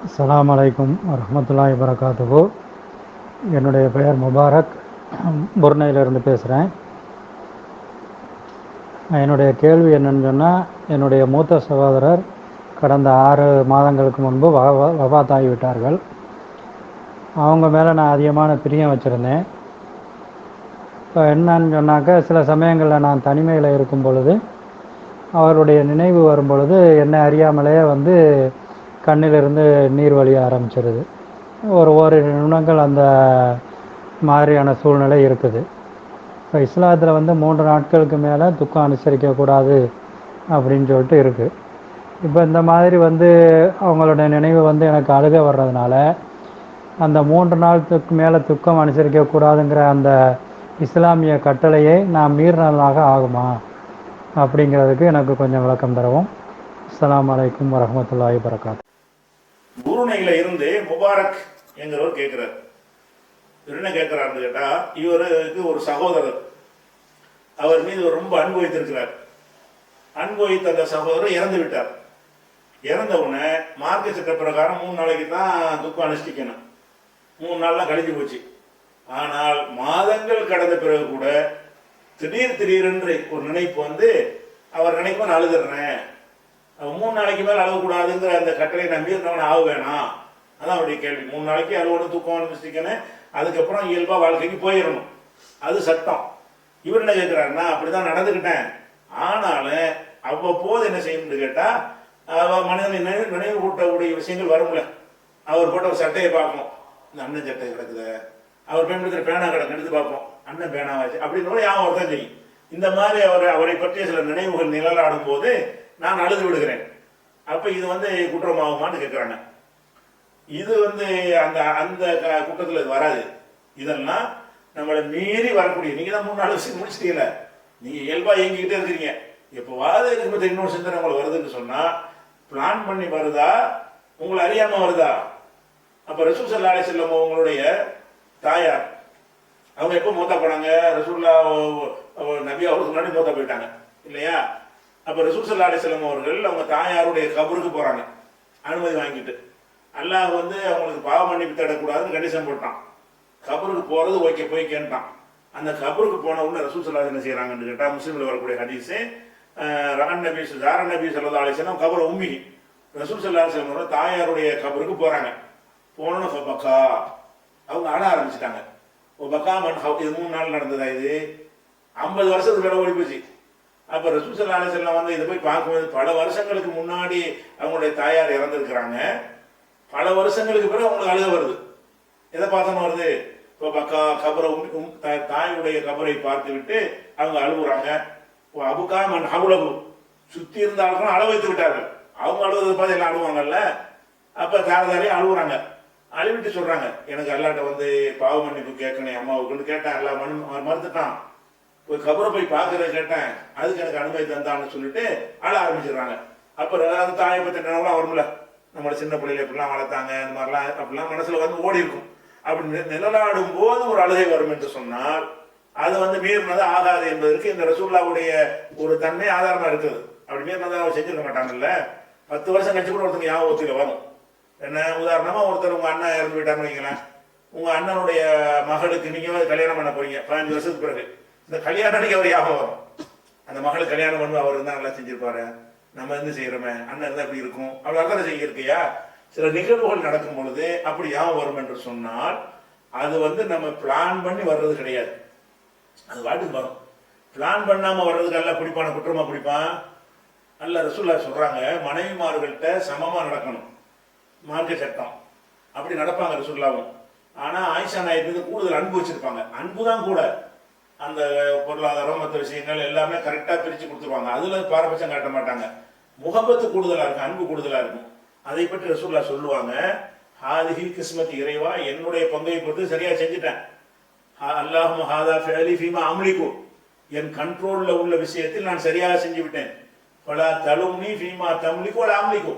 அஸ்ஸலாமு அலைக்கும் வரஹ்மத்துல்லாஹி வபரகாத்துஹு. என்னுடைய பெயர் முபாரக், புர்னையிலிருந்து பேசுகிறேன். என்னுடைய கேள்வி என்னன்னு சொன்னால், என்னுடைய மூத்த சகோதரர் கடந்த 6 மாதங்களுக்கு முன்பு வஃபாத்தாகிவிட்டார்கள். அவங்க மேலே நான் அதிகமான பிரியம் வச்சுருந்தேன். இப்போ என்னன்னு சொன்னாக்க, சில சமயங்களில் நான் தனிமையில் இருக்கும் பொழுது அவருடைய நினைவு வரும் பொழுது என்னை அறியாமலே கண்ணிலிருந்து நீர் வழிய ஆரம்பிச்சிருது. ஓரிரு நிமிடங்கள் அந்த மாதிரியான சூழ்நிலை இருக்குது. இப்போ இஸ்லாத்தில் 3 நாட்களுக்கு மேலே துக்கம் அனுசரிக்கக்கூடாது அப்படின்னு சொல்லிட்டு இருக்குது. இப்போ இந்த மாதிரி அவங்களுடைய நினைவு எனக்கு அழுக வர்றதுனால, அந்த 3 நாளுக்கு மேலே துக்கம் அனுசரிக்கக்கூடாதுங்கிற அந்த இஸ்லாமிய கட்டளையை நான் மீறினதாக ஆகுமா அப்படிங்கிறதுக்கு எனக்கு கொஞ்சம் விளக்கம் தரவும். அஸ்ஸலாமு அலைக்கும் வரஹ்மத்துல்லாஹி வபரகாத்துஹு. புருனையில இருந்து முபாரக் என்கிறவர் கேட்கிறார். என்ன கேட்கிறாருன்னு கேட்டா, இவருக்கு ஒரு சகோதரர், அவர் மீது ரொம்ப அன்பு வைத்திருக்கிறார். அன்பு வைத்த அந்த சகோதரர் இறந்து விட்டார். இறந்த உடனே மார்க்க சட்ட பிரகாரம் 3 நாளைக்கு தான் துக்கம் அனுஷ்டிக்கணும். 3 நாள்லாம் கழிஞ்சு போச்சு. ஆனால் மாதங்கள் கடந்த பிறகு கூட திடீரென்று ஒரு நினைப்பு அவர் நினைப்ப நான் அழுதுறேன், 3 நாளைக்கு மேல அழுகக்கூடாதுங்கிற அந்த கட்டளை நம்பி இருந்தவன் ஆக வேணாம். அதான் அவருடைய கேள்வி. 3 நாளைக்கு அழுவோட தூக்கம் அனுஷ்டிக்கணும், அதுக்கப்புறம் இயல்பா வாழ்க்கைக்கு போயிடணும், அது சட்டம். இவர் என்ன கேட்கிறாருன்னா, அப்படிதான் நடந்துக்கிட்டேன், ஆனாலும் அவ்வப்போது என்ன செய்யணும்னு கேட்டா, மனிதன் நினைவு கூட்டக்கூடிய விஷயங்கள் வரும்ல. அவர் போட்ட ஒரு சட்டையை பார்ப்போம், இந்த அண்ணன் சட்டை கிடக்குது, அவர் பயன்படுத்துற பேனா கிடக்கு, எடுத்து பார்ப்போம், அண்ணன் பேனாவாச்சு அப்படின்னு யாவும் தான் செய்யும். இந்த மாதிரி அவரை பற்றிய சில நினைவுகள் நிழலாடும் போது நான் அழுது விடுகிறேன். அப்ப இது குற்றமாகுமான்னு கேட்கிறாங்க. இது அந்த அந்த குற்றத்துல இது வராது. இதெல்லாம் நம்மளை மீறி வரக்கூடிய, நீங்க தான் 3 நாள் விஷயம் முடிச்சிட்டீங்கல்ல, நீங்க இயல்பா இயங்கிக்கிட்டே இருக்கிறீங்க. எப்போவாது இதுக்கு பத்தி இன்னொரு சிந்தனை உங்களுக்கு வருதுன்னு சொன்னா, பிளான் பண்ணி வருதா, உங்களை அறியாம வருதா? அப்ப ரசூல் ஸல்லல்லாஹு அலைஹி வஸல்லம் உங்களுடைய தாயார், அவங்க எப்போ மூத்தா போனாங்க? ரசூல்லா நபி அவருக்கு முன்னாடி மூத்தா போயிட்டாங்க இல்லையா? அப்ப ரசூல் ஸல்லல்லாஹு அலைஹி வஸல்லம் அவர்கள் அவங்க தாயாருடைய கபருக்கு போறாங்க அனுமதி வாங்கிட்டு. அல்லாஹ் அவங்களுக்கு பாவ மன்னிப்பு தேடக்கூடாதுன்னு கண்டிஷன் போட்டான். கபருக்கு போறது ஓகே, போய் கேட்டான். அந்த கபருக்கு போன உடனே ரசூல் ஸல்லல்லாஹு என்ன செய்யறாங்கன்னு கேட்டா, முஸ்லிம்ல வரக்கூடிய ஹதீஸ், நபி ஸல்லல்லாஹு அலைஹி வஸல்லம் கபர உம்மி, ரசூல் ஸல்லல்லாஹு அலைஹி வஸல்லம் தாயாருடைய கபருக்கு போறாங்க. போனோன்னு ஃபபக்கா, அவங்க அழ ஆரம்பிச்சிட்டாங்க. பக்கா மன், இது 3 நாள் நடந்ததா? இது 50 வருஷத்துக்கு மேல ஓடி போச்சு. அப்ப ரசூல் ஸல்லல்லாஹு அலைஹி வஸல்லம் இதை போய் பார்க்கும்போது, பல வருஷங்களுக்கு முன்னாடி அவங்களுடைய தாயார் இறந்திருக்கிறாங்க, பல வருஷங்களுக்கு பிறகு அவங்களுக்கு அழுக வருது. எதை பார்த்தோன்னு வருது? இப்போ பக்கா கபரை தாயுடைய கபரை பார்த்து விட்டு அவங்க அழுகுறாங்க. அபுகா மன் ஹவுலகு, சுத்தி இருந்தாலும் அழ வைத்து விட்டார்கள். அவங்க அழுவதை பார்த்து எல்லாம் அழுவாங்கல்ல. அப்ப தாரதாரியும் அழுகுறாங்க. அழுவிட்டு சொல்றாங்க, எனக்கு அல்லாட்ட பாவ மன்னிப்பு கேட்கணும் அம்மாவுக்குன்னு கேட்டேன், எல்லாம் மறுத்துட்டான். போய் கபரை போய் பார்க்கறத கேட்டேன், அதுக்கு எனக்கு அனுமதி தந்தான்னு சொல்லிட்டு அழ ஆரம்பிச்சிடுறாங்க. அப்ப அந்த தாயை பத்தி நினைவுலாம் வரும்ல, நம்மளோட சின்ன பிள்ளைல எப்படிலாம் வளர்த்தாங்க, இந்த மாதிரிலாம் அப்படிலாம் மனசுல ஓடி இருக்கும். அப்படி நிழலாடும் போது ஒரு அழுகை வரும் என்று சொன்னால், அது மீறினது ஆகாது என்பதற்கு இந்த ரசூலுல்லாஹ்வுடைய ஒரு தன்மை ஆதாரமா இருக்குது. அப்படி மீறினதை அவர் செஞ்சிருக்க மாட்டாங்கல்ல. 10 வருஷம் கழிச்சு கூட ஒருத்தங்க ஞாபகத்தில் வரும். என்ன உதாரணமா, ஒருத்தர் உங்க அண்ணன் இறந்து போயிட்டான்னு வைங்களேன், உங்க அண்ணனுடைய மகளுக்கு நீங்க கல்யாணம் பண்ண போறீங்க 15 வருஷத்துக்கு பிறகு. இந்த கல்யாணம் அன்னைக்கு அவர் ஞாபகம் வரும். அந்த மகளுக்கு கல்யாணம் பண்ணு, அவர் இருந்தா நல்லா செஞ்சிருப்பாரு, நம்ம செய்யறோமே, அண்ணன் இருந்தா எப்படி இருக்கும், அப்படி அக்கறை செய்ய இருக்கையா? சில நிகழ்வுகள் நடக்கும் பொழுது அப்படி ஞாபகம் வரும் என்று சொன்னால், அது நம்ம பிளான் பண்ணி வர்றது கிடையாது, அது வாட்டுக்கு வரும். பிளான் பண்ணாம வர்றதுக்கு அல்ல பிடிப்பான, குற்றமா பிடிப்பான் அல்ல. ரசூலுல்லாஹ் சொல்றாங்க, மனைவிமார்கள்ட்ட சமமா நடக்கணும், மார்க்க சட்டம். அப்படி நடப்பாங்க ரசூலுல்லாஹ்வும். ஆனா ஆயிஷா நாயகி கூடுதல் அன்பு வச்சிருப்பாங்க. அன்பு தான் கூட, அந்த பொருளாதாரம் மற்ற விஷயங்கள் எல்லாமே கரெக்டா பிரிச்சு கொடுத்துருவாங்க. அதுல பாரபட்சம் காட்ட மாட்டாங்க. முகப்பத்து கூடுதலா இருக்கும், அன்பு கூடுதலா இருக்கும். அதை பற்றி ரசூலுல்லாஹ் சொல்லுவாங்க, ஹாதிஹி கிஸ்மத், இறைவா என்னுடைய பங்கை பொறுத்து சரியா செஞ்சுட்டேன். அல்லாஹும்ம ஹாதா ஃபிஅலி ஃபீமா அம்லிகு, என் கண்ட்ரோல்ல உள்ள விஷயத்தில் நான் சரியாக செஞ்சு விட்டேன். ஃபலா தலும்னி ஃபீமா தம்லிகு வலா அம்லிகு,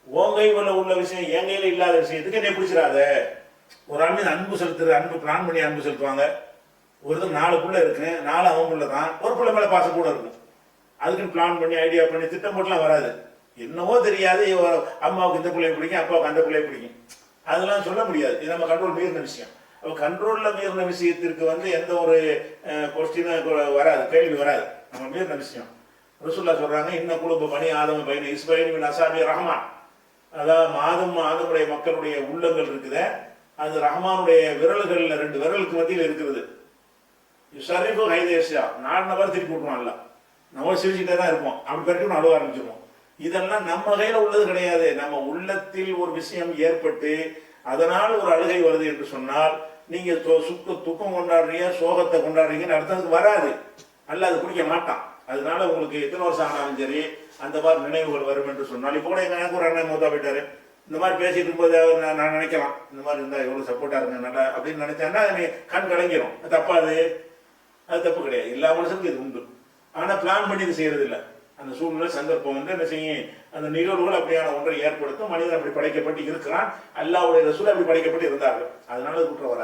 உன் கையில உள்ள விஷயம் என் கையில இல்லாத விஷயத்துக்கு என்னை பிடிச்சிடாத. ஒரு ஆள் மீது அன்பு செலுத்துறது, அன்பு பிளான் பண்ணி அன்பு செலுத்துவாங்க. ஒருத்தர் 4 புள்ள இருக்கு, 4 அவங்க புள்ள தான், ஒரு புள்ள மேல பாசம் கூட இருக்கும். அதுக்குன்னு பிளான் பண்ணி ஐடியா பண்ணி திட்டம் போட்டுலாம் வராது. என்னவோ தெரியாது, அம்மாவுக்கு இந்த பிள்ளைய பிடிக்கும், அப்பாவுக்கு அந்த பிள்ளைய பிடிக்கும், அதெல்லாம் சொல்ல முடியாது. இது நம்ம கண்ட்ரோல் மீறின விஷயம். அப்போ கண்ட்ரோலில் மீறின விஷயத்திற்கு எந்த ஒரு கொஸ்டினும் வராது, கேள்வி வராது. நம்ம மீறின விஷயம். ரசூலுல்லாஹ் சொல்றாங்க, இன்ன குழுப்பு பனி ஆதம பைன இஸ்பைனி அசாபி ரஹ்மான். அதாவது ஆதமுடைய மக்களுடைய உள்ளங்கள் இருக்குதே, அது ரஹ்மானுடைய விரல்களில் 2 விரலுக்கு மத்தியில் இருக்கிறது. ஷரீஃபு ஹைதேஷா, 4 நபர் திருப்பி விட்டுருவான்ல, நம்ம சிரிச்சுட்டே தான் இருப்போம், அப்படி பெருட்டு அழுவ ஆரம்பிச்சிருவோம். இதெல்லாம் நம்ம கையில் உள்ளது கிடையாது. நம்ம உள்ளத்தில் ஒரு விஷயம் ஏற்பட்டு அதனால் ஒரு அழுகை வருது என்று சொன்னால், நீங்க துக்கம் கொண்டாடுறீங்க, சோகத்தை கொண்டாடுறீங்கன்னு அர்த்தத்துக்கு வராது. அல்ல அது பிடிக்க மாட்டான். அதனால உங்களுக்கு எத்தனை வருஷம் ஆனாலும் சரி அந்த மாதிரி நினைவுகள் வரும் என்று சொன்னால், இப்போ கூட எனக்கு ஒரு அண்ணன் மூத்தா போயிட்டாரு, இந்த மாதிரி பேசிட்டு இருக்கும்போது நான் நினைக்கலாம், இந்த மாதிரி இருந்தால் எவ்வளோ சப்போர்ட்டா இருங்க நல்லா அப்படின்னு நினைச்சேன்னா நீ கண் கலங்கிரும். தப்பாது, அது தப்பு கிடையாது. எல்லா மனுஷனுக்கும் இது உண்டு. ஆனால் பிளான் பண்ணி இது செய்யறது இல்லை. அந்த சூழ்நிலை சந்தர்ப்பம் என்ன செய்யும், அந்த நிகழ்வுகள் அப்படியான ஒன்றை ஏற்படுத்தும். மனிதன் அப்படி படைக்கப்பட்டு இருக்கிறான், அல்லாஹ்வுடைய ரசூல் அப்படி படைக்கப்பட்டு இருந்தார்கள். அதனால குற்றம் வராது.